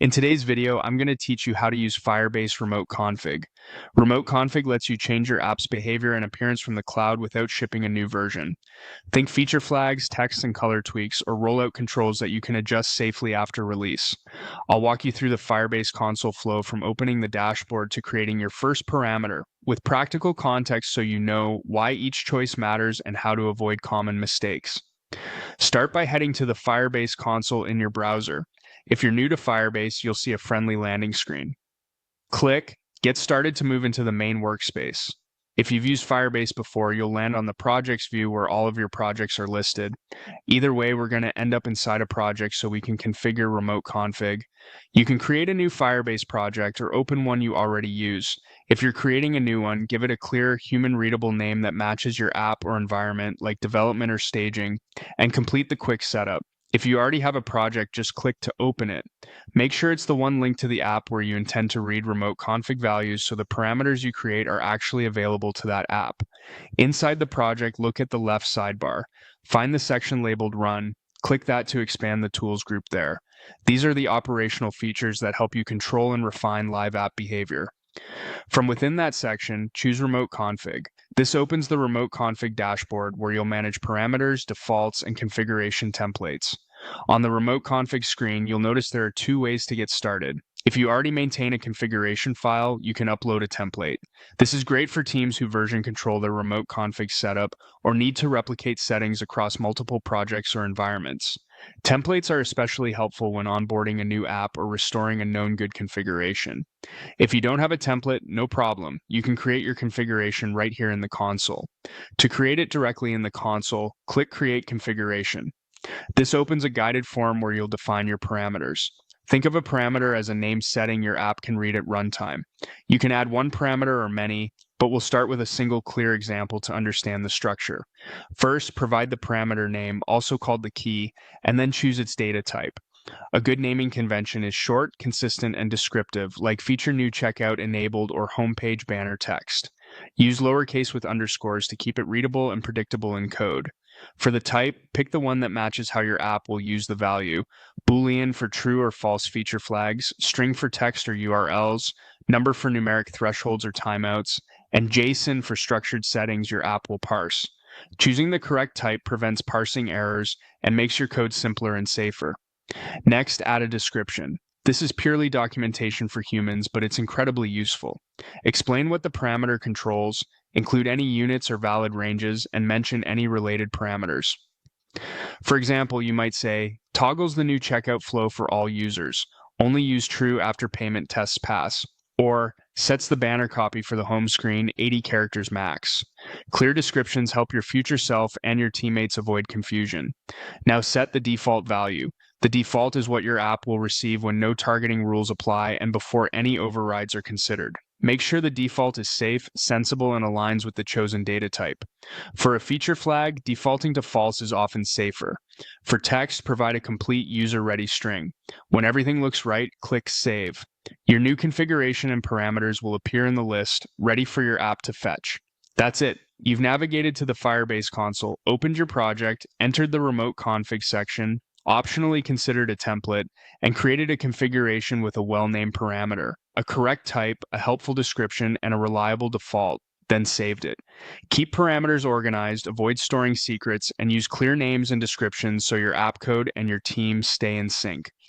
In today's video, I'm going to teach you how to use Firebase Remote Config. Remote Config lets you change your app's behavior and appearance from the cloud without shipping a new version. Think feature flags, text and color tweaks, or rollout controls that you can adjust safely after release. I'll walk you through the Firebase console flow from opening the dashboard to creating your first parameter, with practical context so you know why each choice matters and how to avoid common mistakes. Start by heading to the Firebase console in your browser. If you're new to Firebase, you'll see a friendly landing screen. Click Get Started to move into the main workspace. If you've used Firebase before, you'll land on the projects view where all of your projects are listed. Either way, we're going to end up inside a project so we can configure remote config. You can create a new Firebase project or open one you already use. If you're creating a new one, give it a clear, human-readable name that matches your app or environment, like development or staging, and complete the quick setup. If you already have a project, just click to open it. Make sure it's the one linked to the app where you intend to read remote config values so the parameters you create are actually available to that app. Inside the project, look at the left sidebar. Find the section labeled Run. Click that to expand the tools group there. These are the operational features that help you control and refine live app behavior. From within that section, choose Remote Config. This opens the Remote Config dashboard where you'll manage parameters, defaults, and configuration templates. On the Remote Config screen, you'll notice there are two ways to get started. If you already maintain a configuration file, you can upload a template. This is great for teams who version control their remote config setup or need to replicate settings across multiple projects or environments. Templates are especially helpful when onboarding a new app or restoring a known good configuration. If you don't have a template, no problem. You can create your configuration right here in the console. To create it directly in the console, click Create Configuration. This opens a guided form where you'll define your parameters. Think of a parameter as a name setting your app can read at runtime. You can add one parameter or many, but we'll start with a single clear example to understand the structure. First, provide the parameter name, also called the key, and then choose its data type. A good naming convention is short, consistent, and descriptive, like feature new checkout enabled or homepage banner text. Use lowercase with underscores to keep it readable and predictable in code. For the type, pick the one that matches how your app will use the value. Boolean for true or false feature flags, string for text or URLs, number for numeric thresholds or timeouts, and JSON for structured settings your app will parse. Choosing the correct type prevents parsing errors and makes your code simpler and safer. Next, add a description. This is purely documentation for humans, but it's incredibly useful. Explain what the parameter controls, include any units or valid ranges, and mention any related parameters. For example, you might say, toggles the new checkout flow for all users, only use true after payment tests pass, or sets the banner copy for the home screen 80 characters max. Clear descriptions help your future self and your teammates avoid confusion. Now set the default value. The default is what your app will receive when no targeting rules apply and before any overrides are considered. Make sure the default is safe, sensible, and aligns with the chosen data type. For a feature flag, defaulting to false is often safer. For text, provide a complete user-ready string. When everything looks right, click Save. Your new configuration and parameters will appear in the list, ready for your app to fetch. That's it. You've navigated to the Firebase console, opened your project, entered the remote config section, optionally considered a template, and created a configuration with a well-named parameter, a correct type, a helpful description, and a reliable default, then saved it. Keep parameters organized, avoid storing secrets, and use clear names and descriptions so your app code and your team stay in sync.